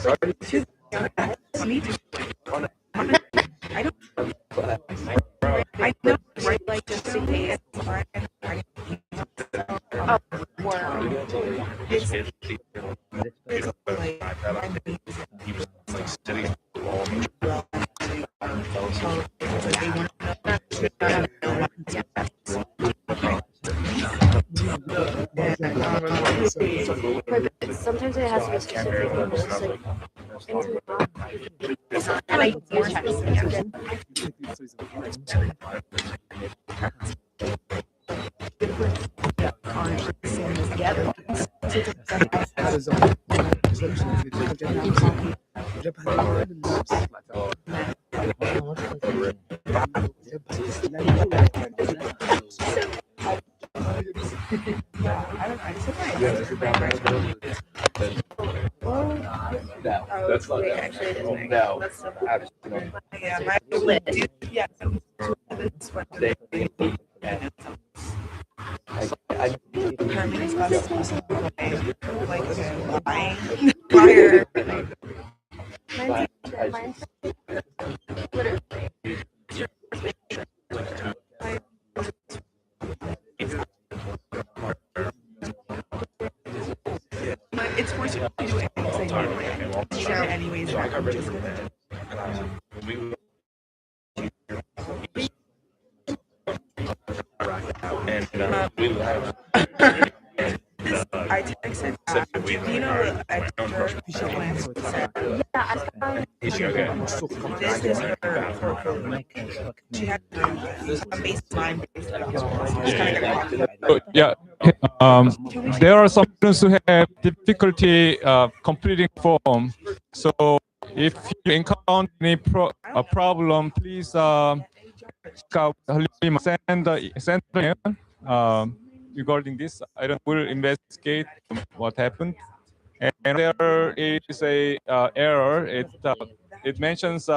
I know, right? Like just in case. Sometimes it has to be specific. Like use That's not actually it is no. That's so bad. Yeah, my lid. Yeah. This one. It's forced to do it anyways. And we have. I texted back. You know, yeah. There are some students who have difficulty completing form. So if you encounter any problem, please send regarding this. I don't will investigate what happened. And there is a error. It mentions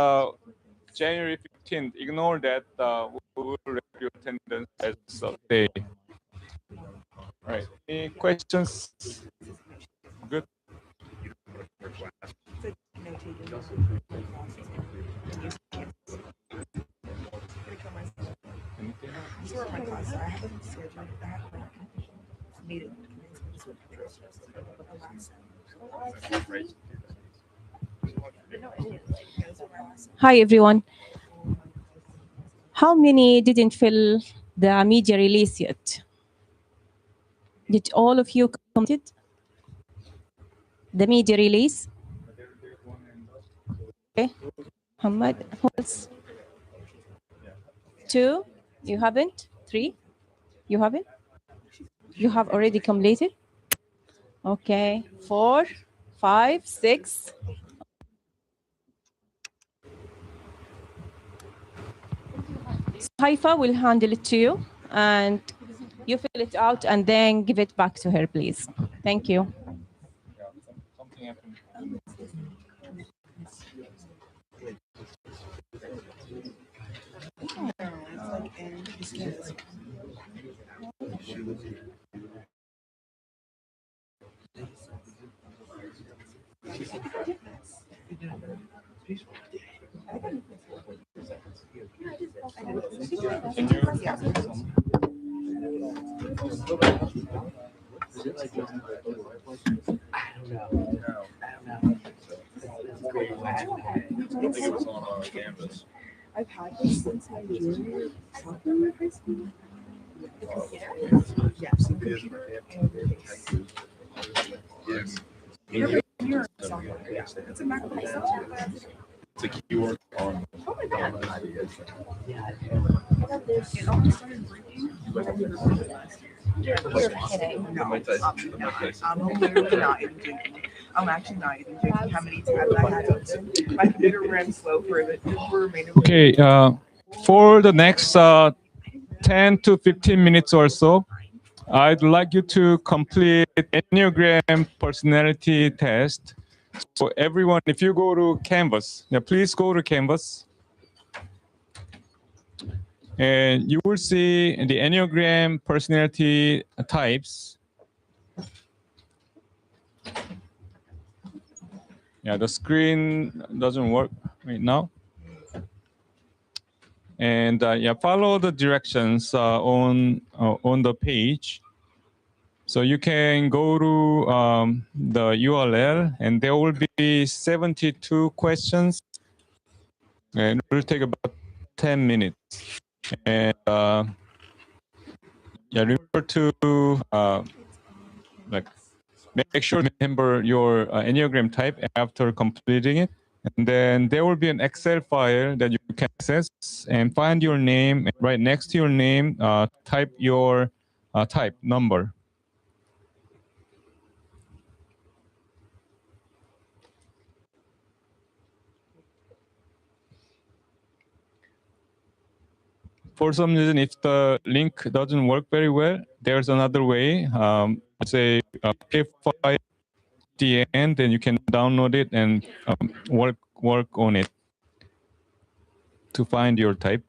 January 15th. Ignore that. We will review attendance as of day. All right. Any questions? Good. Hi, everyone. How many didn't fill the media release yet? Did all of you complete the media release? Okay. Muhammad, who else? 2? You haven't? 3? You haven't? You have already completed? Okay. 4, 5, 6. Haifa will handle it to you, and you fill it out and then give it back to her, please. Thank you. I've had this since my junior sophomore year of high school. The computer? Yes, the computer and it's a Mac. It's a keyword on. Oh my god. It almost started breaking. You're kidding. No, I'm literally not even joking. I'm actually not even joking how many tabs I had open. My computer ran slow for the remainder. Okay, for the next 10 to 15 minutes or so, I'd like you to complete Enneagram personality test. So everyone, if you go to Canvas, please go to Canvas. And you will see the Enneagram personality types. Yeah, the screen doesn't work right now. And yeah, follow the directions on the page. So you can go to the URL, and there will be 72 questions, and it will take about 10 minutes. And yeah, remember to like make sure to remember your Enneagram type after completing it. And then there will be an Excel file that you can access and find your name. And right next to your name, type your type number. For some reason, if the link doesn't work very well, there's another way. Say PDF file at the end, then you can download it and work on it to find your type.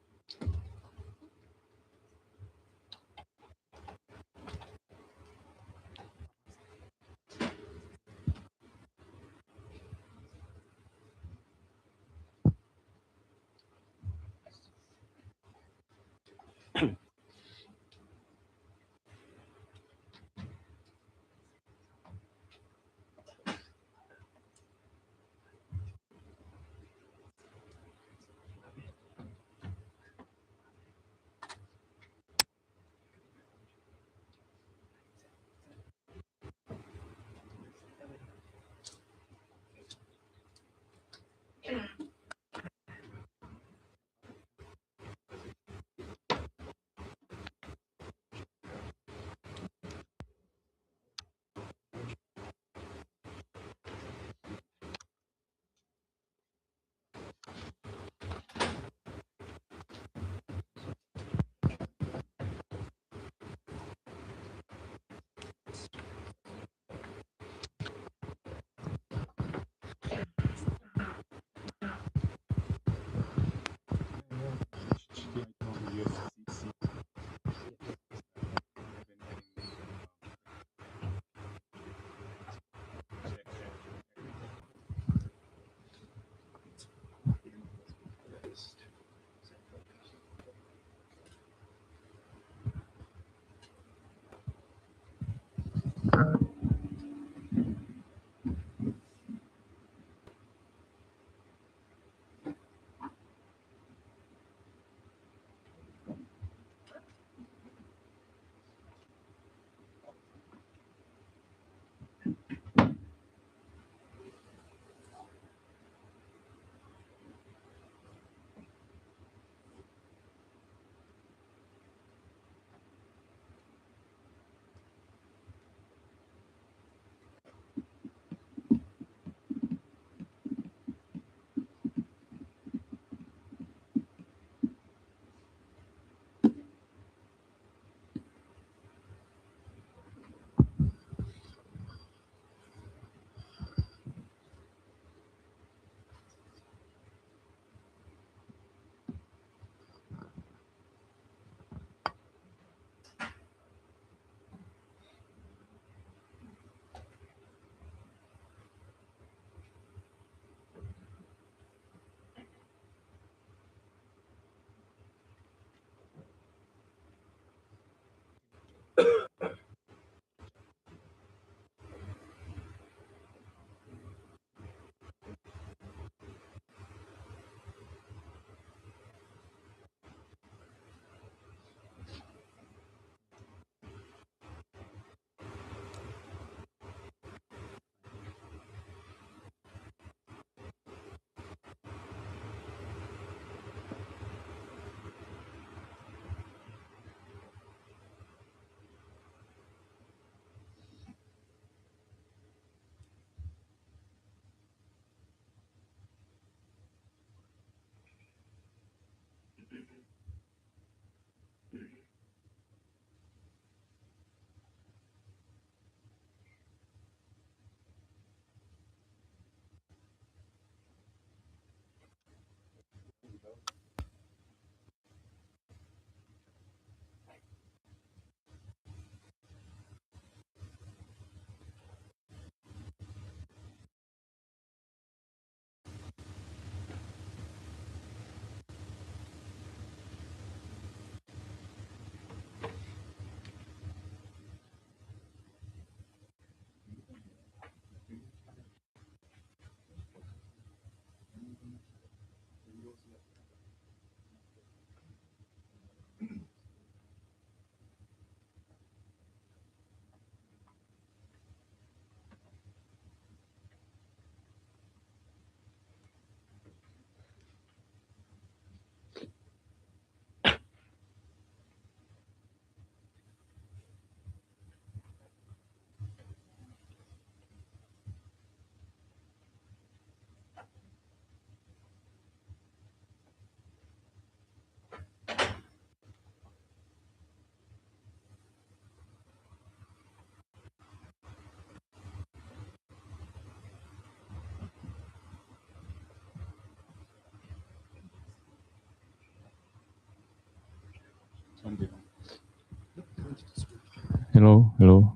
Hello, hello.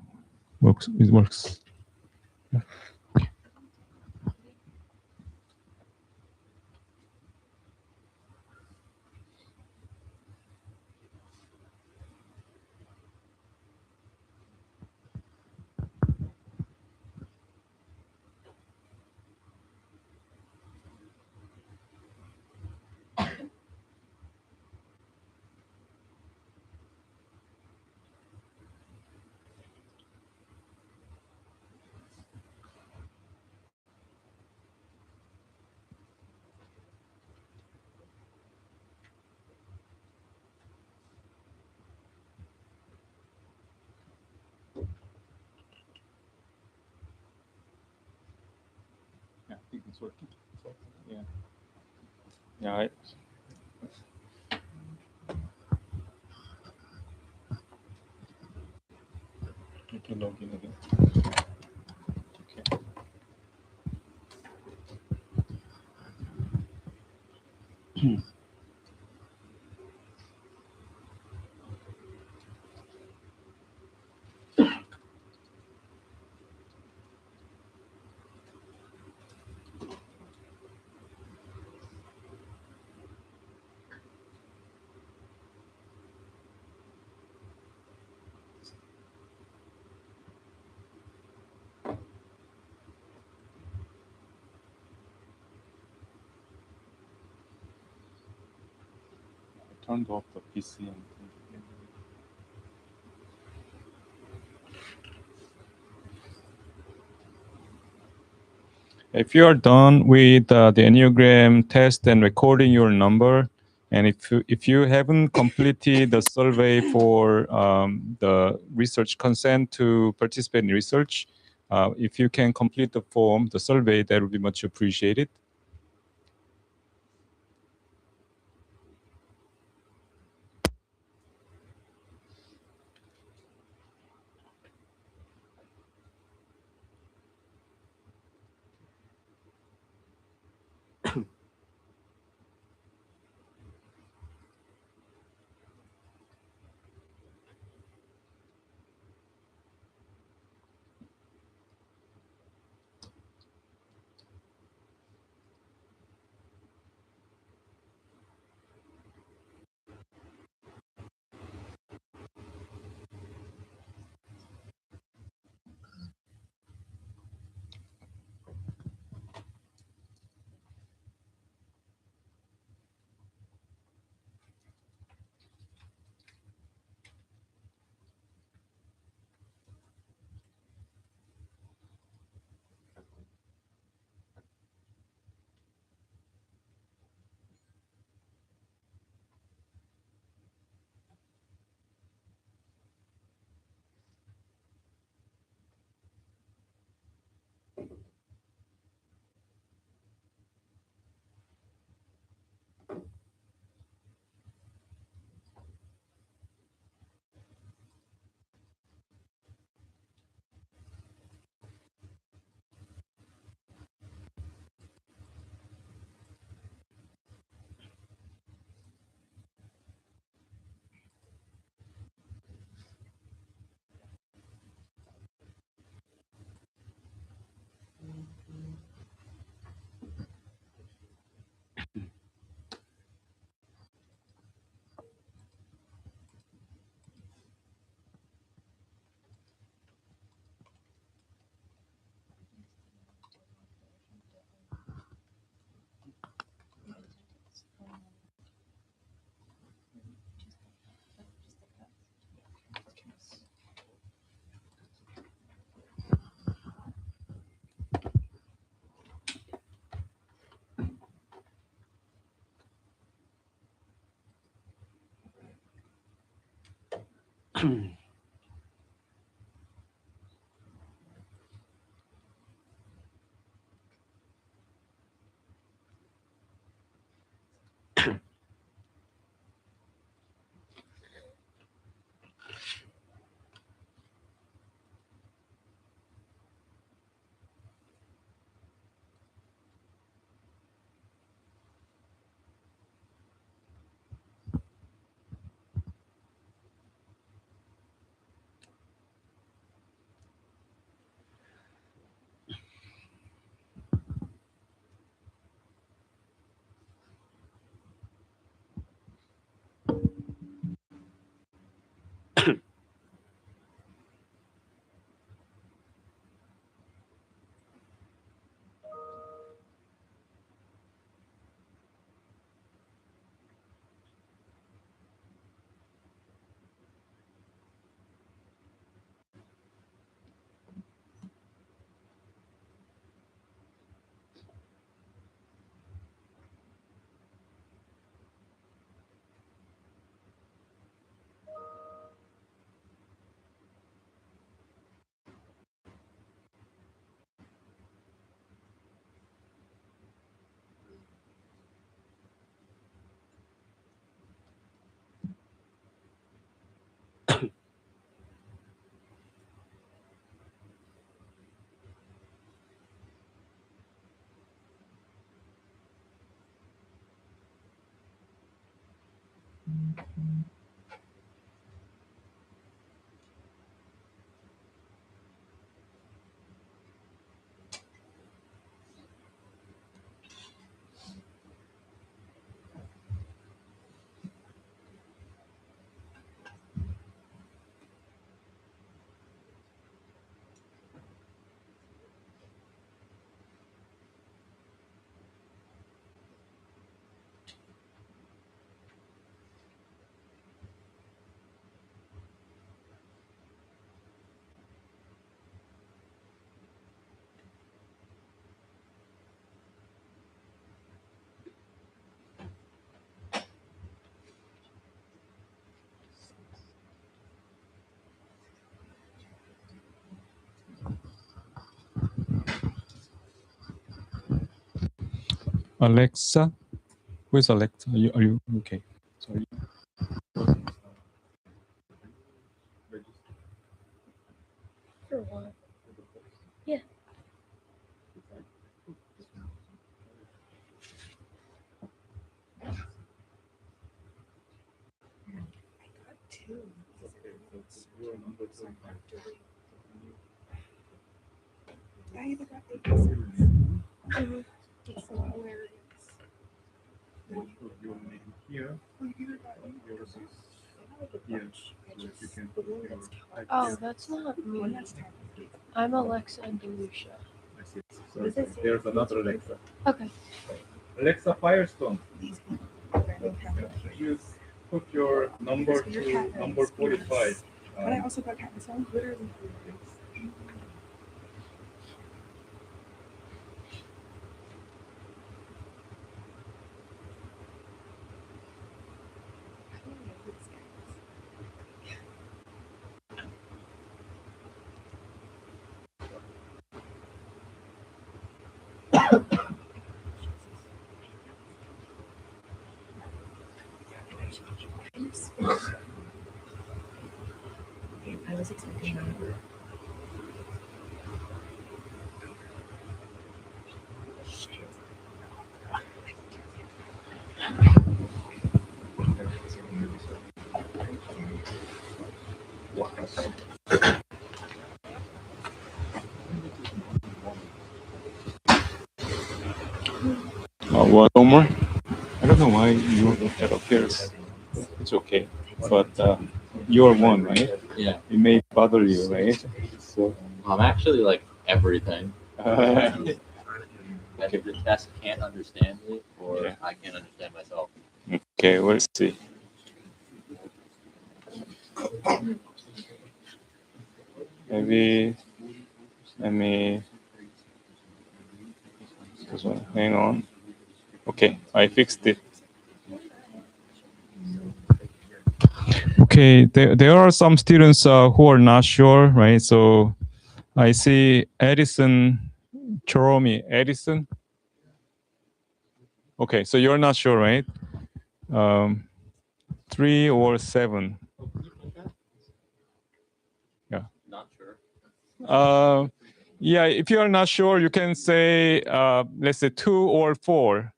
Works. It works. Yeah, I think it's working. Yeah. Yeah. You can log in again. Okay. I turned off the PC and. If you are done with the Enneagram test and recording your number, and if you haven't completed the survey for the research consent to participate in research, if you can complete the form, the survey, that would be much appreciated. Alexa, who is Alexa? Are you okay? Sorry. For what? Yeah. I even got 86. It's so hilarious. Here, yours is here. You can put your type Oh, here. that's not me. One that's 10. I'm Alexa and Delucia. I see. So there's another Alexa. Okay. Alexa Firestone. These people random cat. You put your number to number 45. But I also got cat. So I'm literally. I was expecting that. One more. I don't know why that appears. It's okay, but you're one, right? Yeah, It may bother you, right? So I'm actually like everything. uh, Either the test can't understand me, or Yeah. I can't understand myself. okay, we'll see. Maybe let me. This one. Hang on. Okay, I fixed it. Okay, there are some students who are not sure, right? So I see Edison, Choromi, Edison. Okay, so you're not sure, right? 3 or 7. Not sure. Yeah, if you are not sure, you can say, let's say 2 or 4.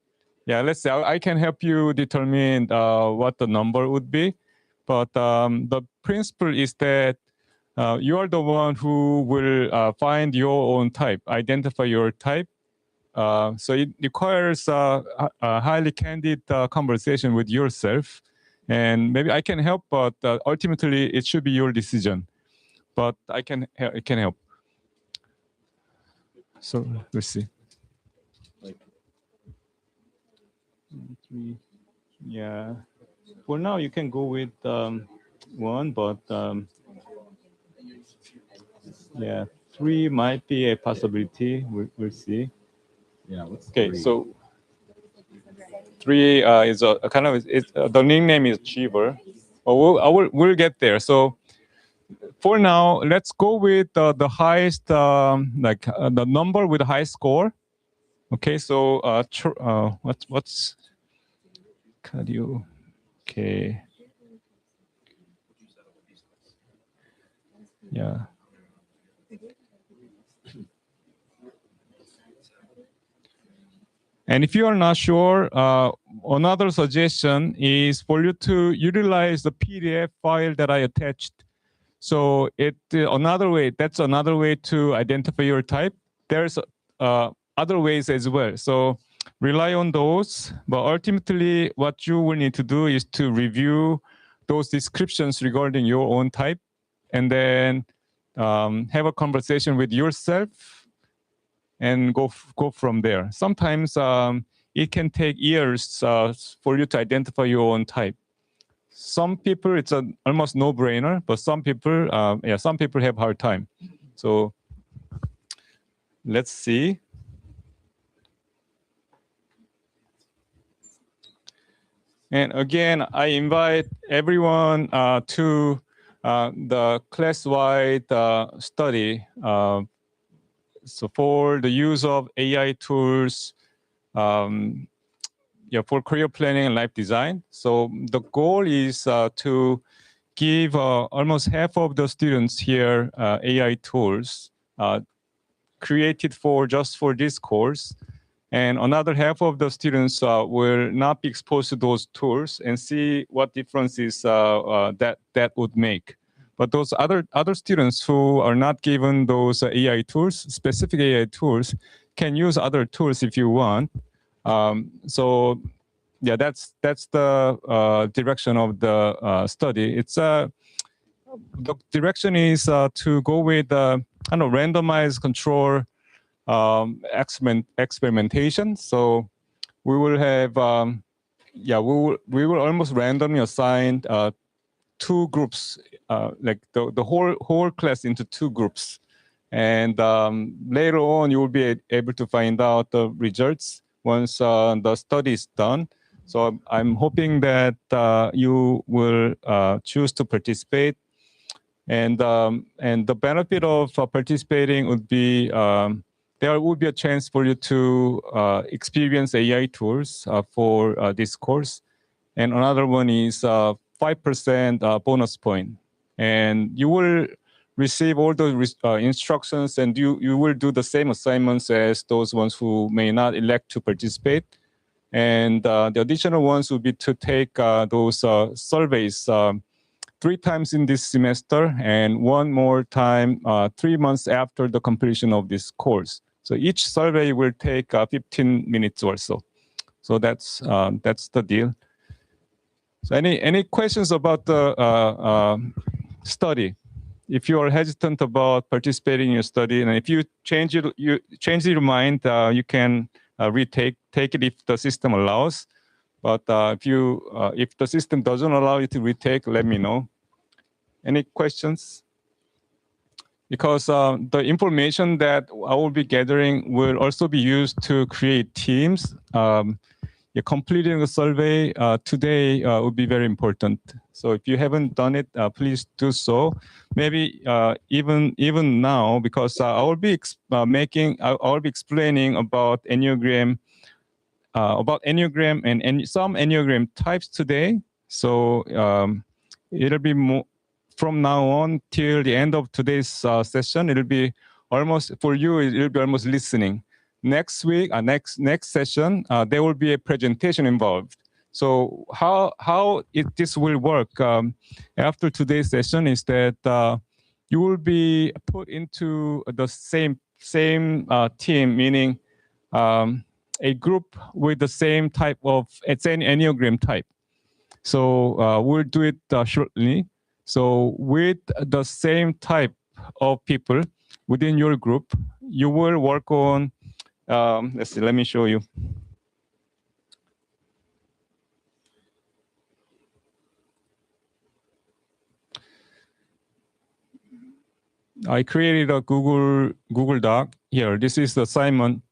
Yeah, let's say I can help you determine what the number would be. But the principle is that you are the one who will find your own type, identify your type. So it requires a highly candid conversation with yourself. And maybe I can help, but ultimately it should be your decision. But I can help. So let's see. Like, 3. Yeah. For now, you can go with 1, but yeah, 3 might be a possibility. We'll see. yeah, what's Okay, 3? so 3 is a kind of the nickname is Achiever. We'll get there. So for now, let's go with the highest, the number with the highest score. Okay, so what's cardio? Okay. Yeah. And if you are not sure, another suggestion is for you to utilize the PDF file that I attached. So that's another way to identify your type. There's other ways as well. So rely on those, but ultimately what you will need to do is to review those descriptions regarding your own type, and then have a conversation with yourself and go from there. Sometimes it can take years for you to identify your own type. Some people, it's an almost no-brainer, but some people have a hard time. So let's see. And again, I invite everyone to the class-wide study. So for the use of AI tools, for career planning and life design. So the goal is to give almost half of the students here AI tools created just for this course. And another half of the students will not be exposed to those tools and see what differences that would make. But those other students who are not given those AI tools, specific AI tools, can use other tools if you want. So yeah, that's the direction of the study. It's the direction is to go with kind of randomized control experimentation. So we will have we will almost randomly assign two groups, like the whole class into two groups, and later on you will be able to find out the results once the study is done. So I'm hoping that you will choose to participate, and the benefit of participating would be there will be a chance for you to experience AI tools for this course. And another one is 5% bonus point. And you will receive all the instructions, and you will do the same assignments as those ones who may not elect to participate. And the additional ones will be to take those surveys 3 times in this semester, and one more time 3 months after the completion of this course. So each survey will take 15 minutes or so. So that's the deal. So any questions about the study? If you are hesitant about participating in your study, and if you change your mind, you can take it if the system allows. But if the system doesn't allow you to retake, let me know. Any questions? Because the information that I will be gathering will also be used to create teams. Completing the survey today would be very important. So if you haven't done it, please do so. Maybe even now, because I will be explaining about Enneagram, and some Enneagram types today. So it'll be more from now on till the end of today's session. It'll be almost for you. It'll be almost listening. Next week, next session, there will be a presentation involved. So how this will work after today's session is that you will be put into the same team, meaning a group with the same type of, it's an Enneagram type. So we'll do it shortly. So with the same type of people within your group, you will work on, let's see, let me show you. I created a Google Doc here. This is the assignment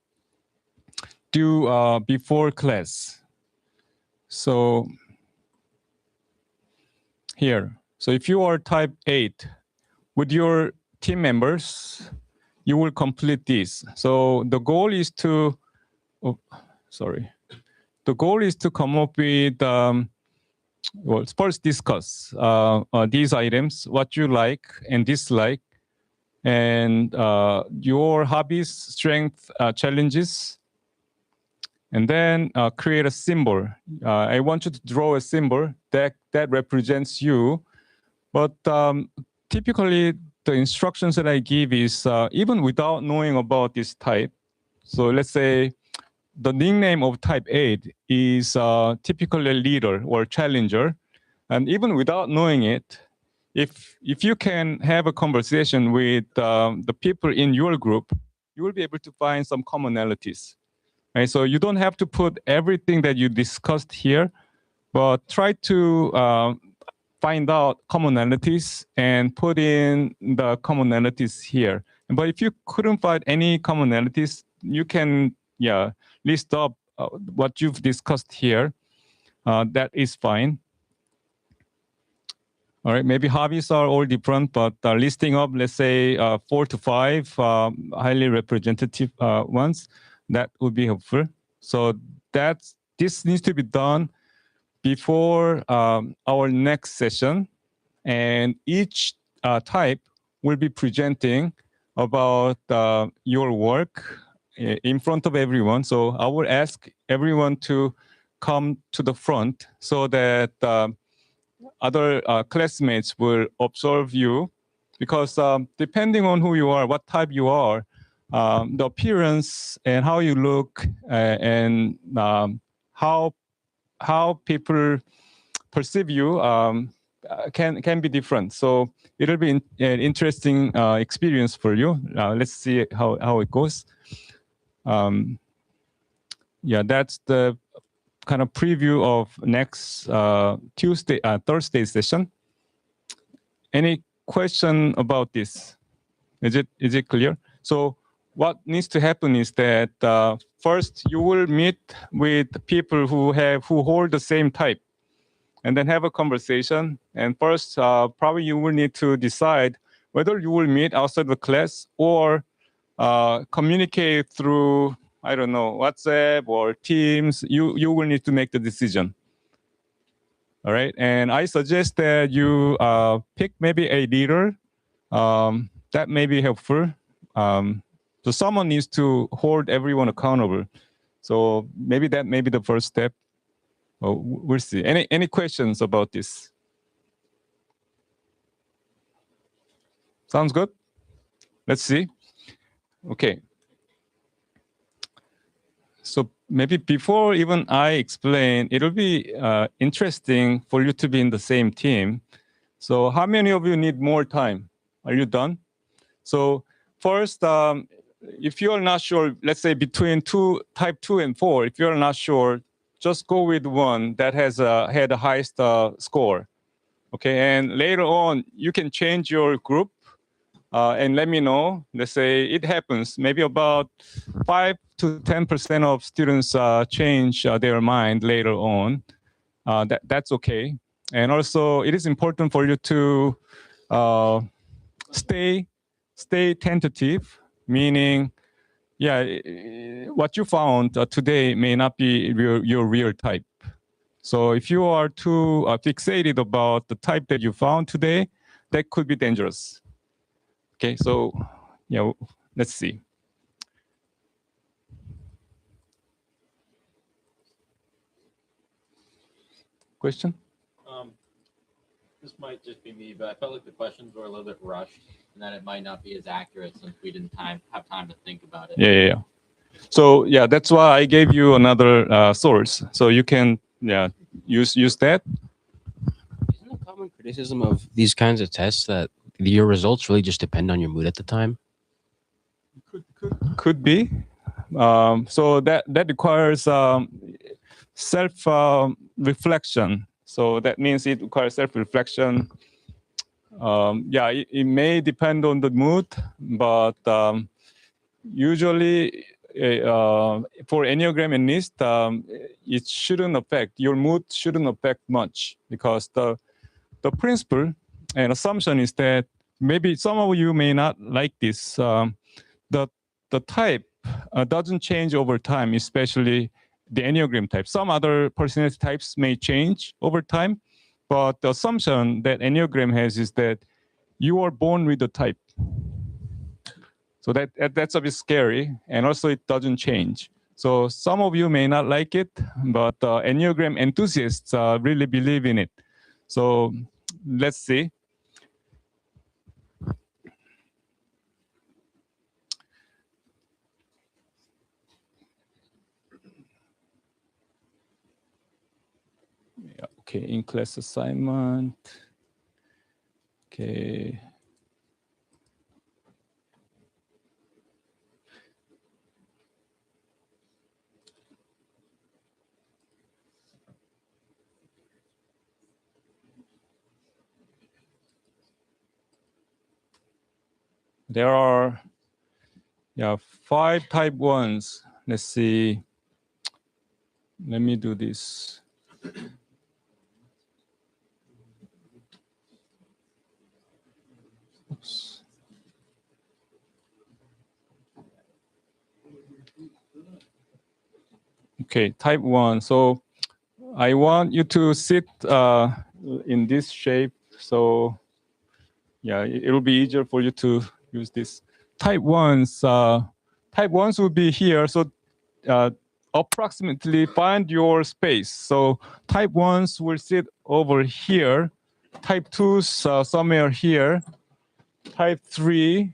due before class. So here. So if you are type 8, with your team members, you will complete this. So the goal is to, the goal is to come up with, well, first discuss these items, what you like and dislike, and your hobbies, strengths, challenges, and then create a symbol. I want you to draw a symbol that represents you. But typically, the instructions that I give is even without knowing about this type. So let's say the nickname of type 8 is typically a leader or challenger. And even without knowing it, if you can have a conversation with the people in your group, you will be able to find some commonalities. Right? So you don't have to put everything that you discussed here, but try to find out commonalities and put in the commonalities here. But if you couldn't find any commonalities, you can list up what you've discussed here. That is fine. All right, maybe hobbies are all different, but listing up, let's say, 4 to 5 highly representative ones, that would be helpful. So this needs to be done before our next session, and each type will be presenting about your work in front of everyone. So I will ask everyone to come to the front so that other classmates will observe you, because depending on who you are, what type you are, the appearance and how you look and how people perceive you can be different. So it'll be an interesting experience for you. Let's see how it goes. That's the kind of preview of next Thursday session. Any question about this? Is it clear? So what needs to happen is that first you will meet with people who hold the same type, and then have a conversation. And first, probably you will need to decide whether you will meet outside the class or communicate through, I don't know, WhatsApp or Teams. You will need to make the decision. All right, and I suggest that you pick maybe a leader. That may be helpful. So someone needs to hold everyone accountable. So maybe that may be the first step. Well, we'll see. Any questions about this? Sounds good? Let's see. Okay. So maybe before even I explain, it'll be interesting for you to be in the same team. So how many of you need more time? Are you done? So first, if you're not sure, let's say between type 2 and 4, if you're not sure, just go with one that has had the highest score. Okay, and later on, you can change your group and let me know. Let's say it happens. Maybe about 5 to 10% of students change their mind later on. That's okay. And also, it is important for you to stay tentative, meaning, what you found today may not be your real type. So if you are too fixated about the type that you found today, that could be dangerous. Okay, so let's see. Question? This might just be me, but I felt like the questions were a little bit rushed, and that it might not be as accurate since we didn't have time to think about it. Yeah. So that's why I gave you another source, so you can use that. Isn't a common criticism of these kinds of tests that your results really just depend on your mood at the time? Could be. So that requires self reflection. So that means it requires self-reflection. It may depend on the mood, but usually for Enneagram and NIST, it shouldn't affect, your mood shouldn't affect much, because the principle and assumption is that maybe some of you may not like this. The type doesn't change over time, especially the Enneagram type. Some other personality types may change over time, but the assumption that Enneagram has is that you are born with the type. So that's a bit scary, and also it doesn't change. So some of you may not like it, but Enneagram enthusiasts really believe in it. So let's see. Yeah, okay, in-class assignment. Okay. There are 5 type 1s. Let's see. Let me do this. Oops. Okay, type 1. So I want you to sit in this shape. So yeah, it'll be easier for you to use this. Type 1s will be here. So approximately find your space. So type 1s will sit over here. Type 2s somewhere here. Type 3,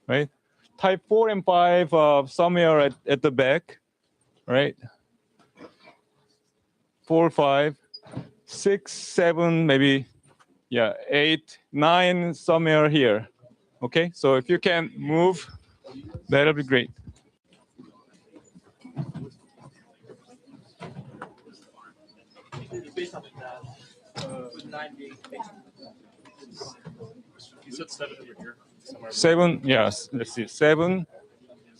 right? Type 4 and 5 somewhere at the back, right? 4, 5, 6, 7, maybe, 8, 9 somewhere here. Okay, so if you can move, that'll be great. You said 7 over here. Somewhere. 7, yes. Let's see. 7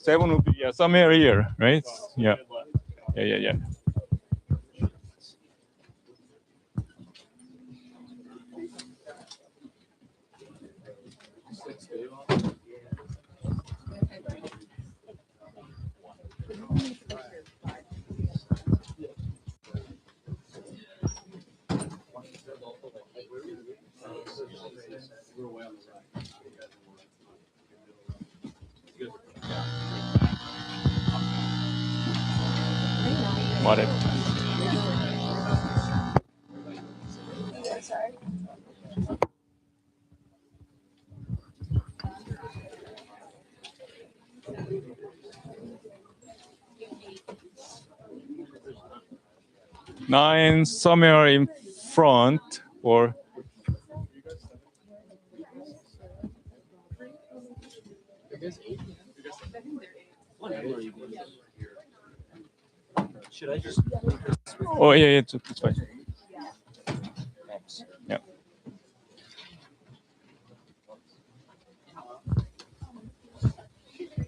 would be somewhere here, right? Yeah. Yeah. Whatever. Nine somewhere in front, or Should I just? oh yeah, it's fine. Yeah.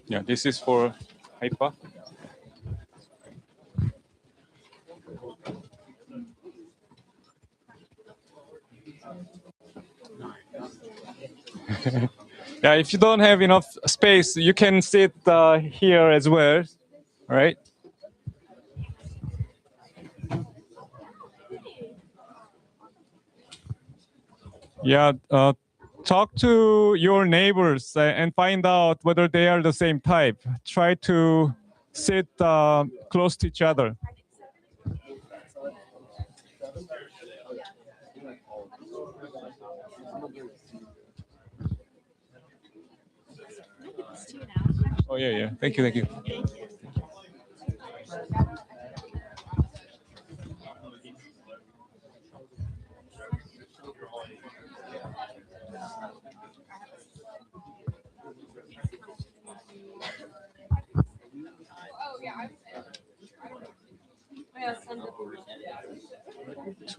Yeah, this is for hyper. Yeah, if you don't have enough space, you can sit here as well, right? Yeah, talk to your neighbors and find out whether they are the same type. Try to sit close to each other. Oh yeah. Thank you.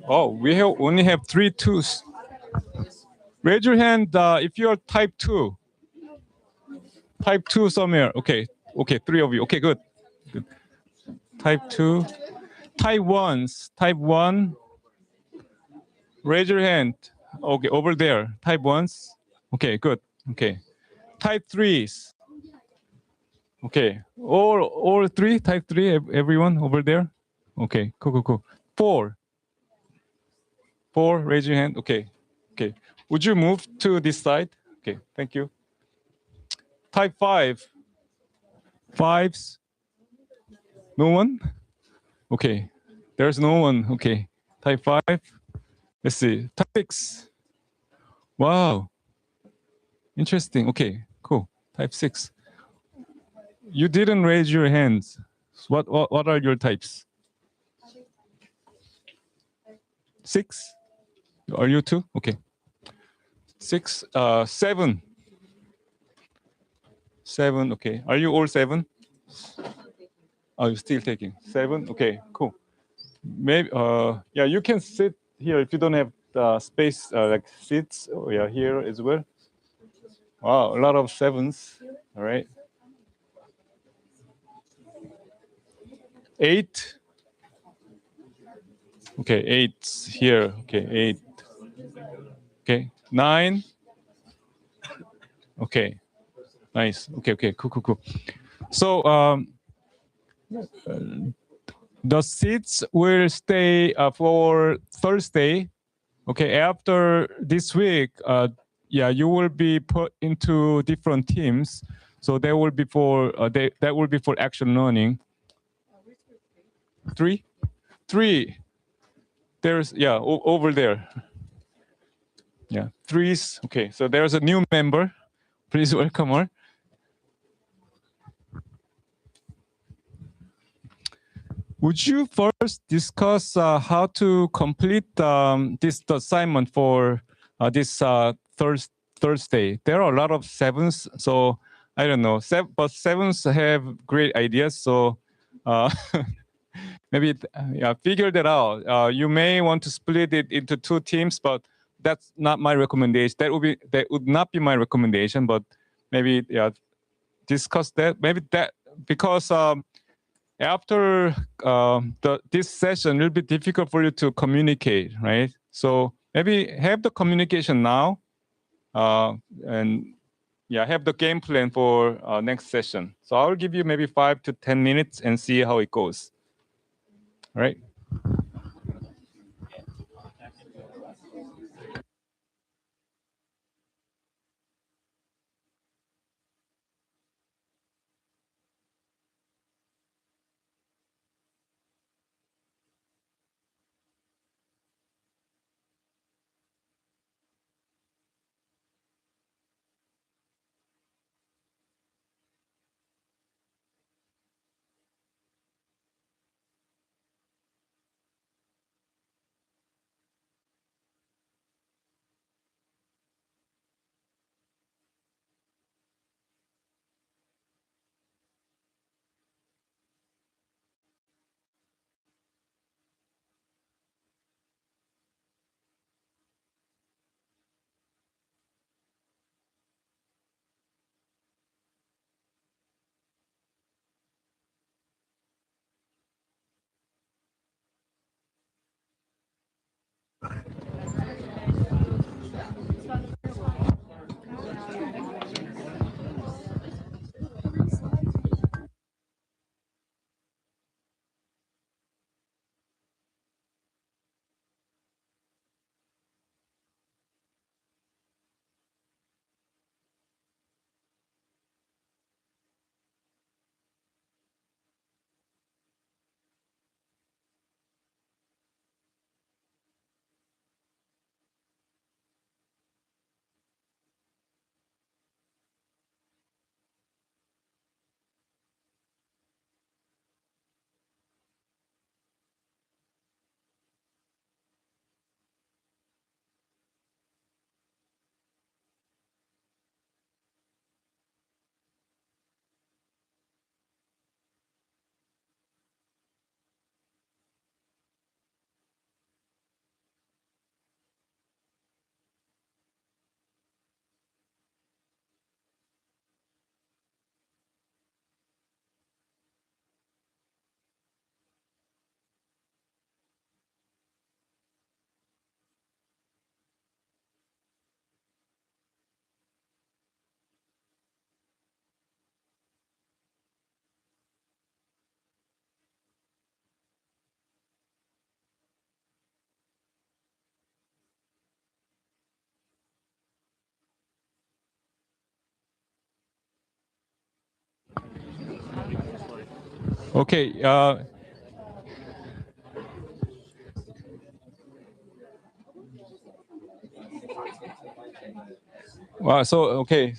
Oh, we only have 3 2s. Raise your hand if you're type 2. Type 2 somewhere. Okay, 3 of you. Okay, good. Type 2. Type 1s. Type 1. Raise your hand. Okay, over there. Type 1s. Okay, good. Okay. Type 3s. Okay. All 3, type 3, everyone over there. Okay, cool. 4. 4, raise your hand. Okay. Would you move to this side? Okay, thank you. Type 5. 5s. No one? Okay. There's no one. Okay. Type 5. Let's see. Type 6. Wow. Interesting. Okay. Cool. Type 6. You didn't raise your hands. What are your types? 6? Are you too? Okay. 6. 7. 7. Okay. Are you all 7? Oh, you're still taking 7? Okay. Cool. Maybe. Yeah. You can sit here if you don't have space like seats. Oh, yeah. Here as well. Wow. A lot of 7s. All right. 8. Okay. 8 here. Okay. 8. Okay. 9. Okay. Nice. Okay. Okay. Cool. Cool. Cool. So the seats will stay for Thursday. Okay. After this week, yeah, you will be put into different teams. So that will be for that will be for action learning. 3. 3. There's over there. Yeah. 3s. Okay. So there's a new member. Please welcome her. Would you first discuss how to complete this assignment for this Thursday? There are a lot of 7s, so I don't know. But 7s have great ideas, so maybe figure that out. You may want to split it into 2 teams, but that's not my recommendation. That would not be my recommendation, but maybe discuss that. Maybe that because. After this session, it will be difficult for you to communicate, right? So maybe have the communication now, and have the game plan for next session. So I'll give you maybe 5 to 10 minutes and see how it goes. All right. Okay. Wow. So okay.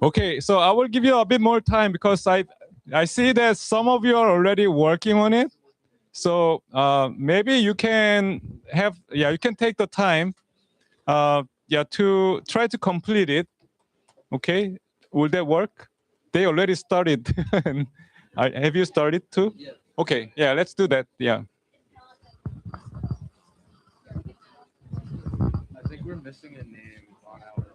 Okay. So I will give you a bit more time because I see that some of you are already working on it. So maybe you can you can take the time to try to complete it. Okay, will that work? They already started. Have you started too? Yeah. Okay, yeah, let's do that. Yeah. I think we're missing a name on our.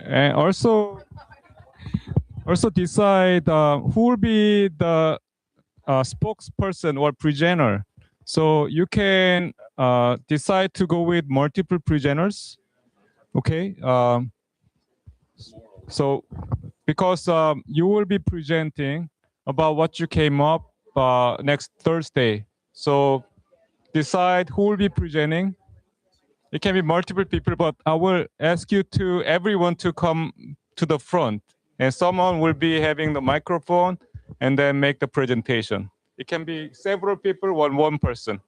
And also decide who will be the spokesperson or presenter. So you can decide to go with multiple presenters. Okay. So because you will be presenting about what you came up next Thursday. So decide who will be presenting. It can be multiple people, but I will ask you to everyone to come to the front, and someone will be having the microphone and then make the presentation. It can be several people, one person.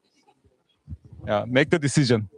Yeah, make the decision.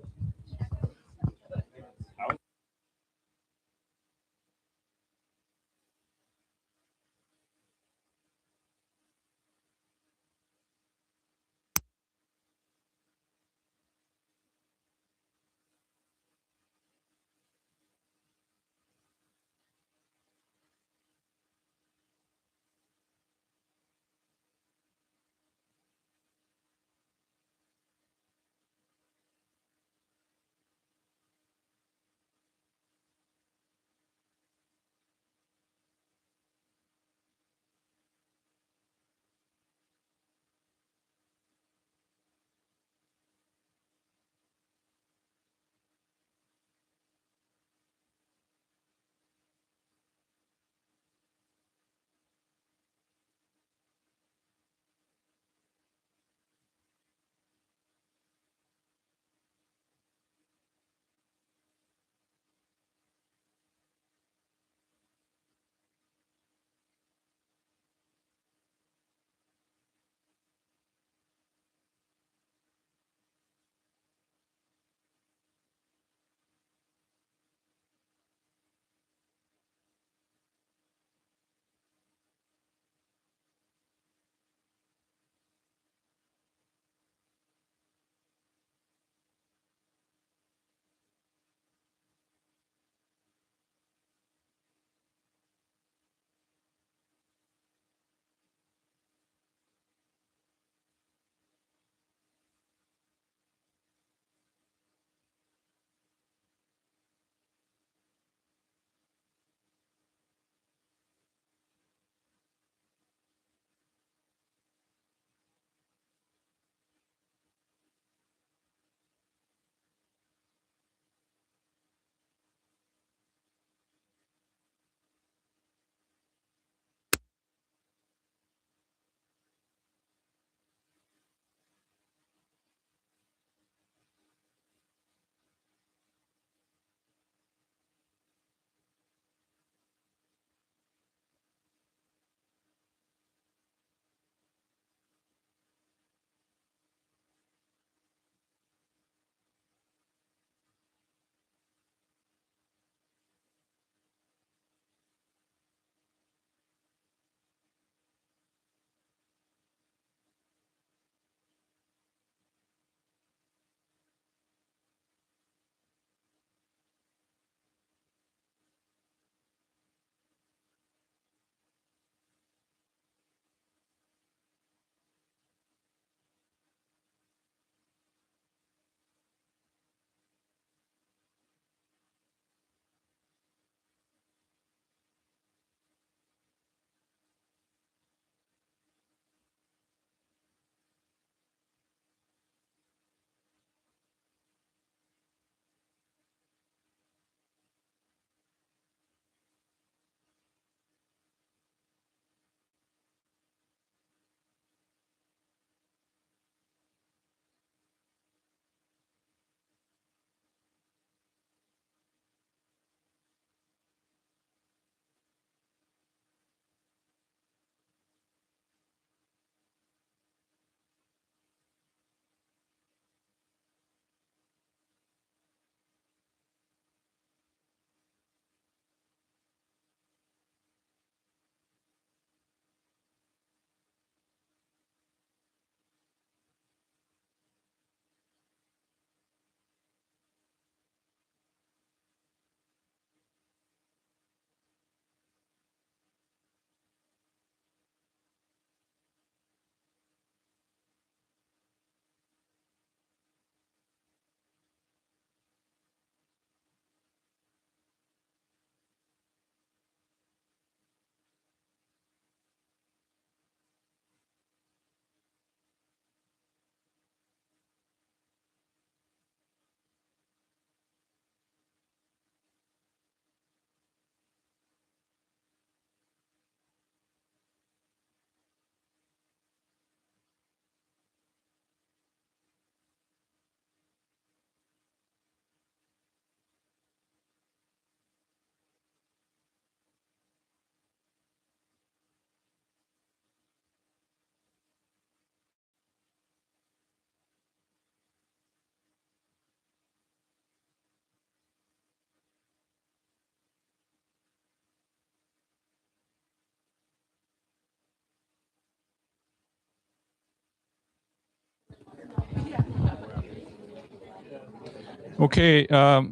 Okay,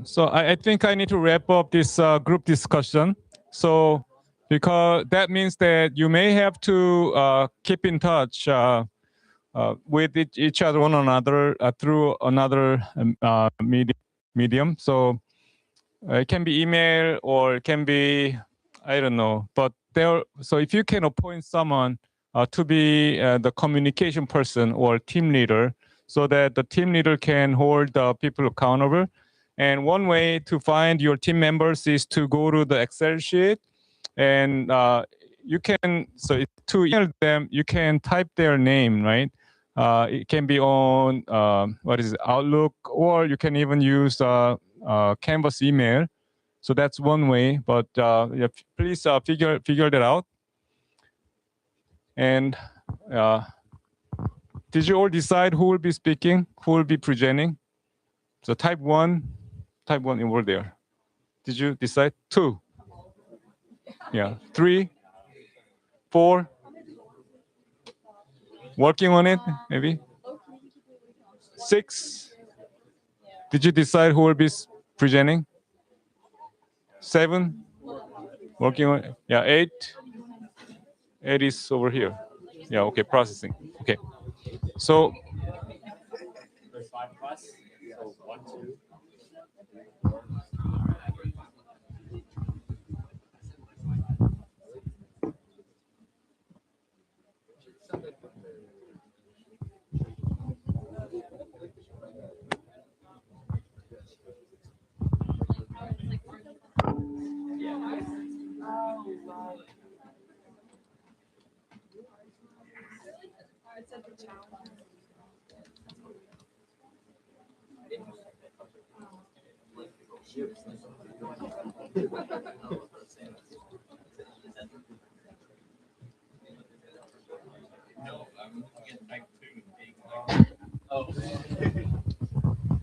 so I think I need to wrap up this group discussion. So, because that means that you may have to keep in touch with each other, one another through another medium. So it can be email or it can be, I don't know. But there, so if you can appoint someone to be the communication person or team leader, so that the team leader can hold the people accountable. And one way to find your team members is to go to the Excel sheet, and you can, so to email them, you can type their name, right? It can be on what is it, Outlook, or you can even use Canvas email. So that's one way, but yeah, please figure that out. And did you all decide who will be speaking, who will be presenting? So type one over there. Did you decide? 2? Yeah. 3, 4. Working on it, maybe. 6. Did you decide who will be presenting? 7. Working on it. Yeah. 8. 8 is over here. Yeah. Okay. Processing. Okay. So. There's 5 of us. So 1, 2.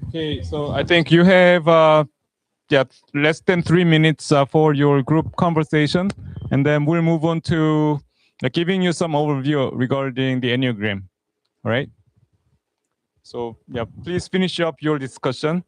Okay, so I think you have less than 3 minutes for your group conversation, and then we'll move on to giving you some overview regarding the Enneagram. All right. So yeah, please finish up your discussion.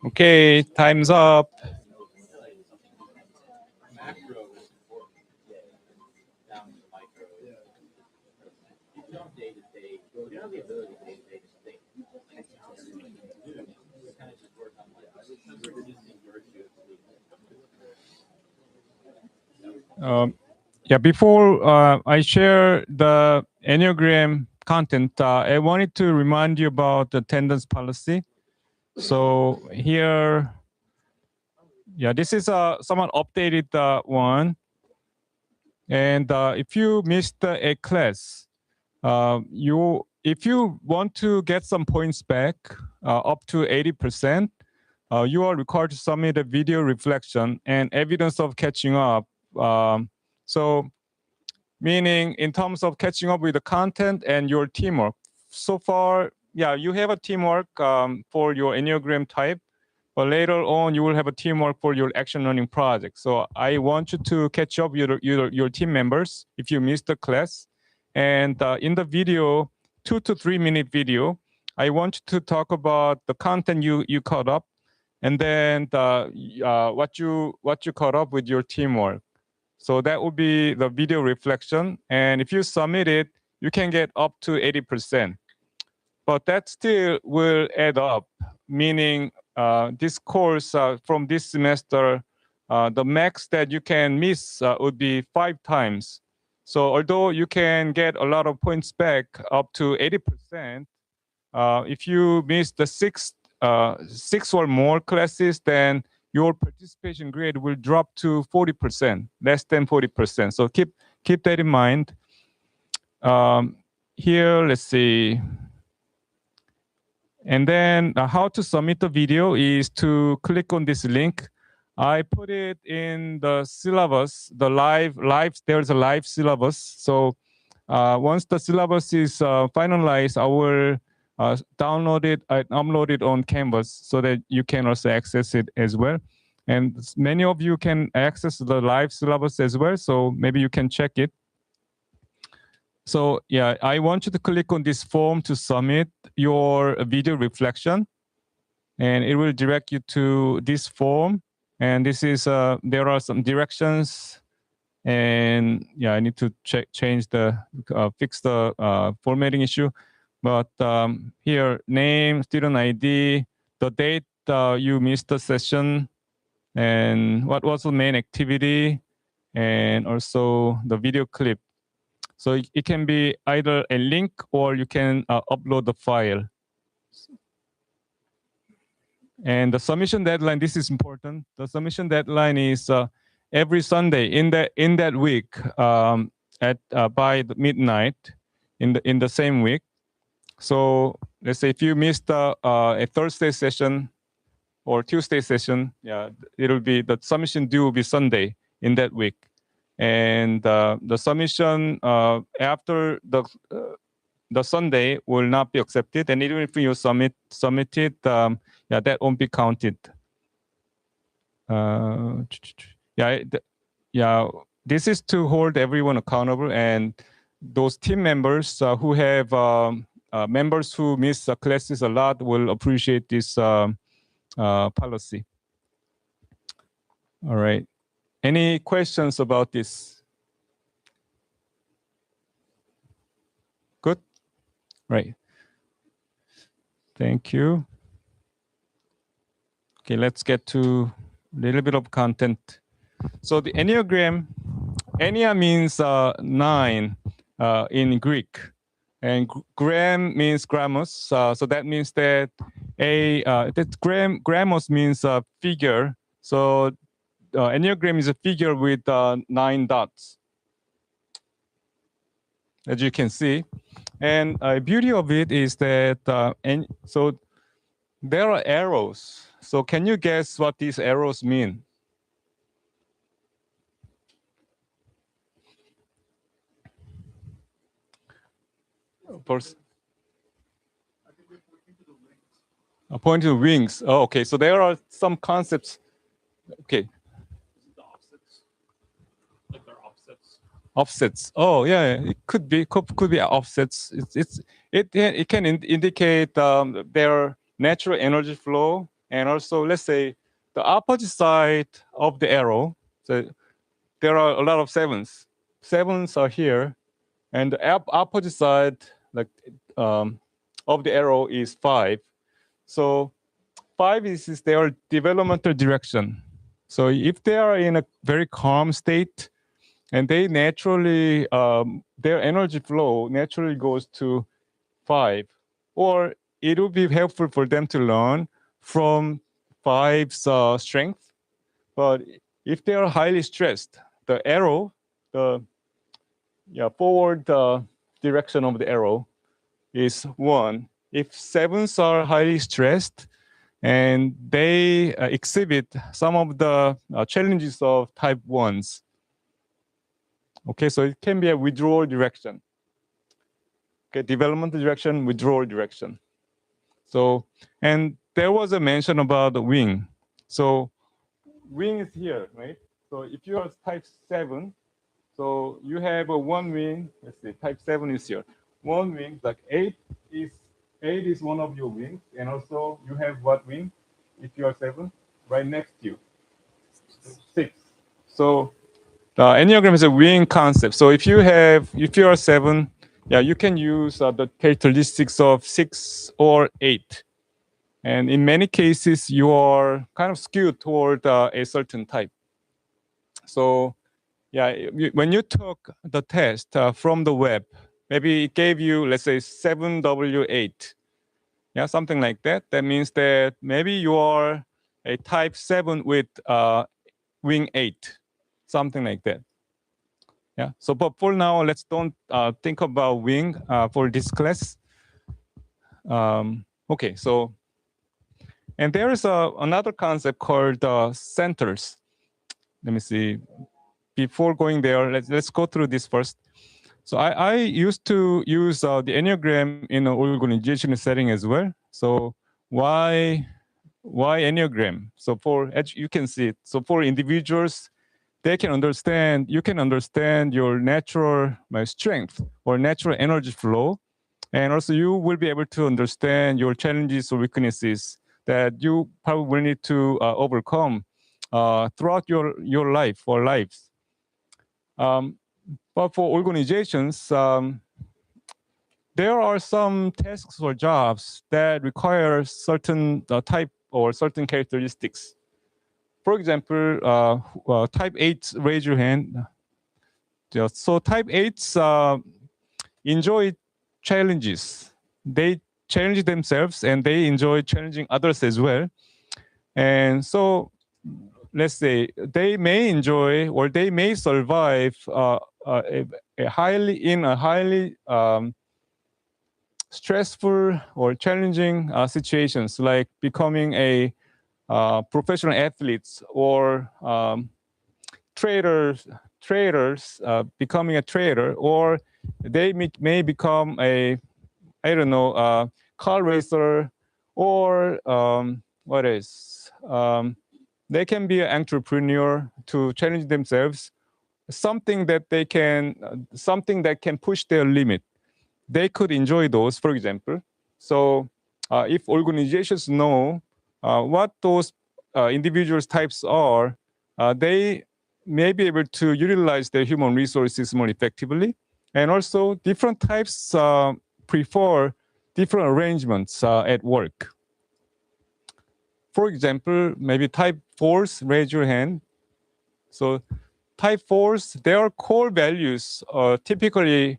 Okay, time's up. Yeah, before I share the Enneagram content, I wanted to remind you about the attendance policy. So here, yeah, this is a somewhat updated one. And if you missed a class, if you want to get some points back, up to 80%, you are required to submit a video reflection and evidence of catching up. So meaning in terms of catching up with the content and your teamwork. So far, yeah, you have a teamwork for your Enneagram type, but later on you will have a teamwork for your action learning project. So I want you to catch up with your team members if you missed the class. And in the video, 2 to 3 minute video, I want you to talk about the content you caught up, and then what you caught up with your teamwork. So that would be the video reflection. And if you submit it, you can get up to 80%. But that still will add up, meaning this course from this semester, the max that you can miss would be 5 times. So although you can get a lot of points back up to 80%, if you miss the 6 or more classes, then your participation grade will drop to 40%, less than 40%. So keep that in mind. Here, let's see. And then how to submit the video is to click on this link. I put it in the syllabus, the there's a live syllabus. So once the syllabus is finalized, I will download it and upload it on Canvas so that you can also access it as well. And many of you can access the live syllabus as well, so maybe you can check it. So yeah, I want you to click on this form to submit your video reflection, and it will direct you to this form. And this is there are some directions, and yeah, I need to change the fix the formatting issue. But here, name, student ID, the date you missed the session, and what was the main activity, and also the video clip. So it can be either a link or you can upload the file. And the submission deadline, this is important. The submission deadline is every Sunday in that week at by midnight in the same week. So let's say if you missed a Thursday session or Tuesday session, yeah, it'll be the submission due will be Sunday in that week. And the submission after the Sunday will not be accepted. And even if you submit it, yeah, that won't be counted. Yeah, this is to hold everyone accountable, and those team members who have members who miss classes a lot will appreciate this policy. All right. Any questions about this? Good. Right. Thank you. Okay, let's get to a little bit of content. So the Enneagram, Ennea means 9 in Greek, and gram means gramos. So that means that gramos means figure. So Enneagram is a figure with 9 dots, as you can see. And the beauty of it is that, so there are arrows. So can you guess what these arrows mean? Pointing to wings. Oh, okay. So there are some concepts. Okay. Like they're offsets. Offsets. Oh, yeah. It could be offsets. It can indicate their natural energy flow And also, let's say the opposite side of the arrow. So there are a lot of sevens. Sevens are here, and the opposite side, like of the arrow, is 5. So 5 is their developmental direction. So if they are in a very calm state, and they naturally, their energy flow naturally goes to 5, or it would be helpful for them to learn from 5's strength. But if they are highly stressed, the arrow, the forward direction of the arrow is 1. If 7s are highly stressed and they exhibit some of the challenges of type 1s, okay, so it can be a withdrawal direction. Okay, developmental direction, withdrawal direction. So, and there was a mention about the wing. So wing is here, right? So if you are type 7, so you have a one wing. Let's see, type 7 is here. One wing, like 8 is one of your wings, and also you have what wing? If you are 7, right next to you, 6. So the Enneagram is a wing concept. So if you are 7, yeah, you can use the characteristics of 6 or 8. And in many cases, you are kind of skewed toward a certain type. So yeah, when you took the test from the web, maybe it gave you, let's say, 7W8. Yeah, something like that. That means that maybe you are a type 7 with wing 8, something like that. Yeah. So, but for now, let's don't think about wing for this class. Okay. So, and there is another concept called centers. Let me see. Before going there, let's go through this first. So I used to use the Enneagram in an organizational setting as well. So why Enneagram? So you can see it. So for individuals, you can understand your natural strength or natural energy flow. And also you will be able to understand your challenges or weaknesses that you probably will need to overcome throughout your life or lives. But for organizations, there are some tasks or jobs that require certain type or certain characteristics. For example, type 8s, raise your hand. So type 8s enjoy challenges. They challenge themselves and they enjoy challenging others as well. And so let's say they may enjoy or they may survive a highly stressful or challenging situations, like becoming a professional athletes or traders, becoming a trader, or they may become a, I don't know, car racer, or what is? They can be an entrepreneur to challenge themselves, something that can push their limit. They could enjoy those, for example. So if organizations know what those individuals types are, they may be able to utilize their human resources more effectively. And also different types prefer different arrangements at work. For example, maybe type 4s, raise your hand. So type 4s, their core values typically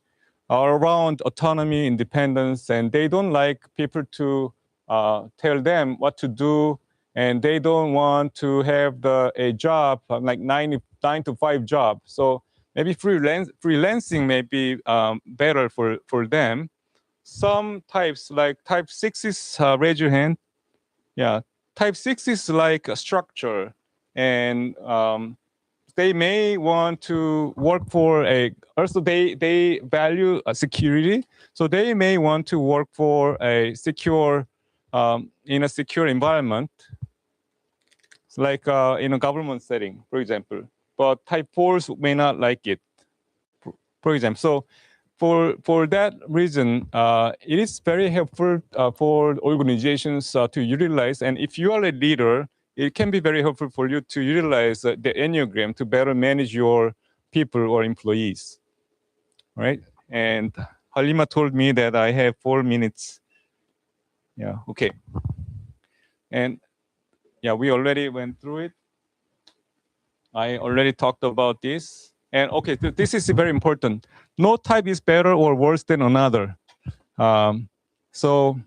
are around autonomy, independence, and they don't like people to tell them what to do, and they don't want to have a job, like 9 to 5 job. So maybe freelancing may be better for them. Some types, like type 6s, raise your hand. Yeah, type 6 is like a structure, and they may want to work for also they value security. So they may want to work for a secure, in a secure environment, like in a government setting, for example. But type 4s may not like it, for example. So for that reason, it is very helpful for organizations to utilize. And if you are a leader, it can be very helpful for you to utilize the Enneagram to better manage your people or employees, right? And Halima told me that I have 4 minutes. Yeah, okay. And yeah, we already went through it. I already talked about this. And okay, this is very important. No type is better or worse than another. So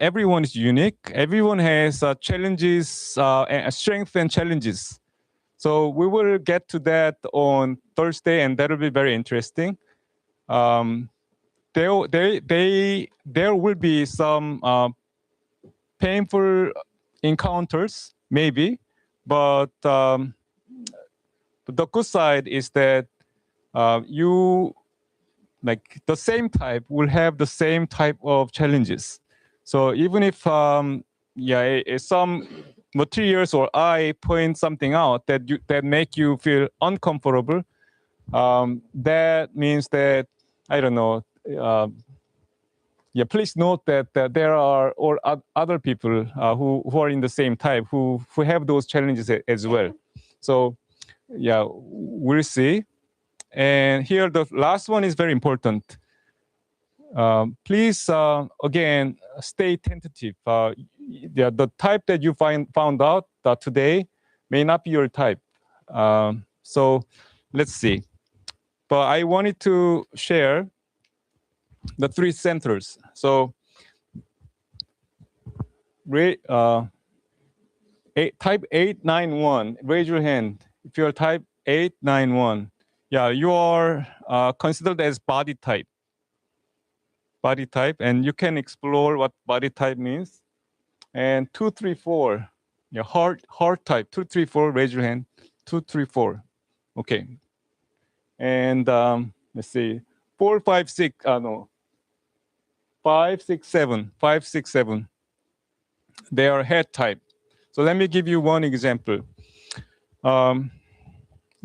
everyone is unique. Everyone has challenges, and strengths and challenges. So we will get to that on Thursday, and that will be very interesting. There will be some painful encounters, maybe, but the good side is that you, like the same type, will have the same type of challenges. So even if some materials or I point something out that make you feel uncomfortable, that means that, I don't know, please note that there are other people who are in the same type who have those challenges as well. So we'll see. And here the last one is very important. Please again stay tentative. The type that you found out today may not be your type. So let's see. But I wanted to share the 3 centers. So type 891, raise your hand if you're type 891. Yeah, you are considered as body type. Body type, and you can explore what body type means. And 234, heart type. 234, raise your hand. 234. Okay. And let's see, 456. No. 567. 567. They are head type. So let me give you one example.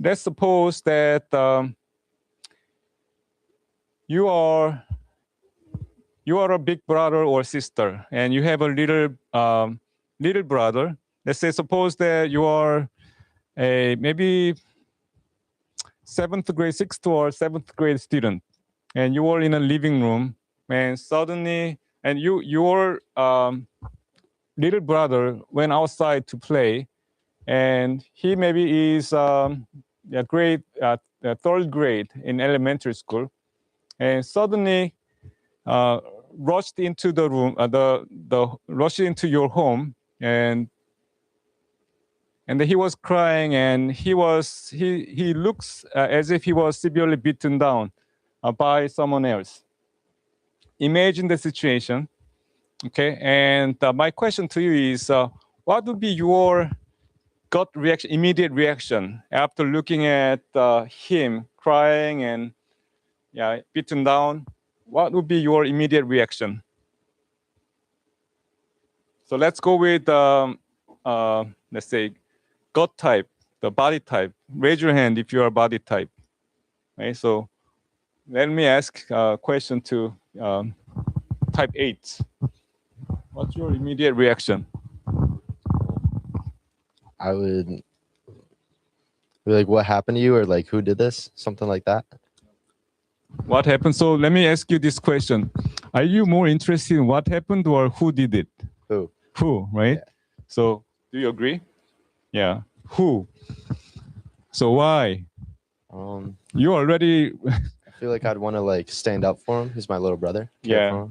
Let's suppose that you are a big brother or sister, and you have a little brother. Let's say, suppose that you are maybe 6th or 7th grade student, and you are in a living room, and suddenly, and your little brother went outside to play, and he maybe is grade 3rd grade in elementary school, and suddenly rushed into the room, rushed into your home, and he was crying, and he looks as if he was severely beaten down by someone else. Imagine the situation, okay? And my question to you is, what would be your gut reaction, immediate reaction after looking at him crying and beaten down? What would be your immediate reaction? So let's go with, let's say, gut type, the body type. Raise your hand if you are body type. Okay, so let me ask a question to type 8. What's your immediate reaction? I would be like, what happened to you? Or like, who did this? Something like that. What happened? So let me ask you this question. Are you more interested in what happened or who did it? Who, right? Yeah. So do you agree? Yeah. Who? So why? You already... I feel like I'd want to like stand up for him. He's my little brother. Yeah.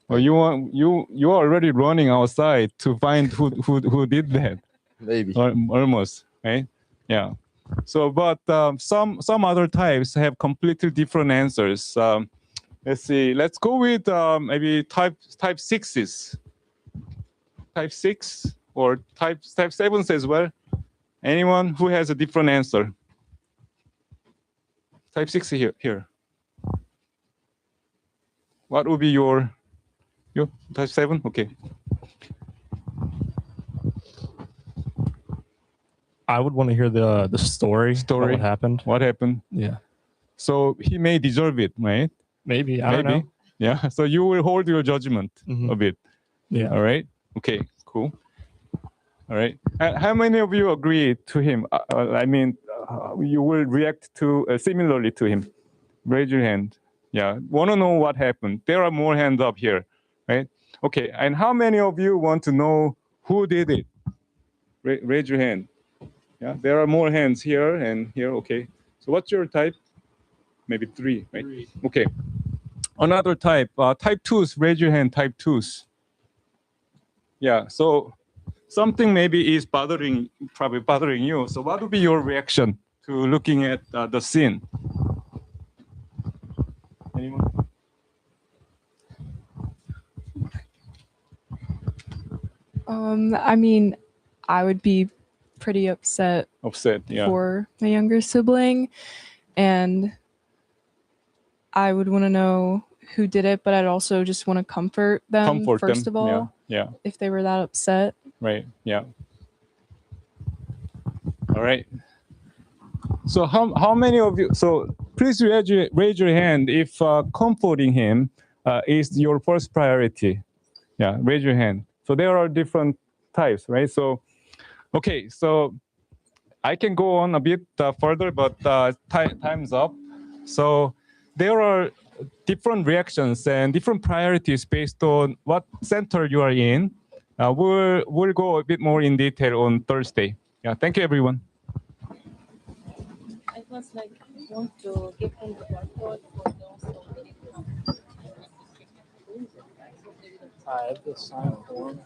Well, you're already running outside to find who did that. Maybe. Almost, right? Yeah. So, but some other types have completely different answers. Let's see. Let's go with maybe type 6s. Type 6 or type 7s as well. Anyone who has a different answer? Type 6 here. What would be your type 7? Okay. I would want to hear the story. What happened? What happened? Yeah. So he may deserve it, right? Maybe. I don't know. Yeah. So you will hold your judgment Mhm. a bit. Yeah. All right. Okay. Cool. All right. And how many of you agree to him? You will react to similarly to him. Raise your hand. Yeah. Want to know what happened? There are more hands up here, right? Okay. And how many of you want to know who did it? Raise your hand. Yeah. There are more hands here and here. Okay. So what's your type? Maybe 3, right? 3. Okay. Another type. Type 2s. Raise your hand. Type 2s. Yeah. So something maybe is probably bothering you. So what would be your reaction to looking at the scene? Anyone? I mean, I would be pretty upset Yeah. for my younger sibling, and I would want to know who did it, but I'd also just want to comfort them first of all. Yeah. If they were that upset. Right. Yeah. All right. So how many of you? So please raise your hand if comforting him is your first priority. Yeah. Raise your hand. So there are different types, right? So okay. So I can go on a bit further, but time's up. So there are different reactions and different priorities based on what center you are in. We'll go a bit more in detail on Thursday. Yeah, thank you, everyone. I was like, want to give him the barcode for those who didn't have. I have the sign form.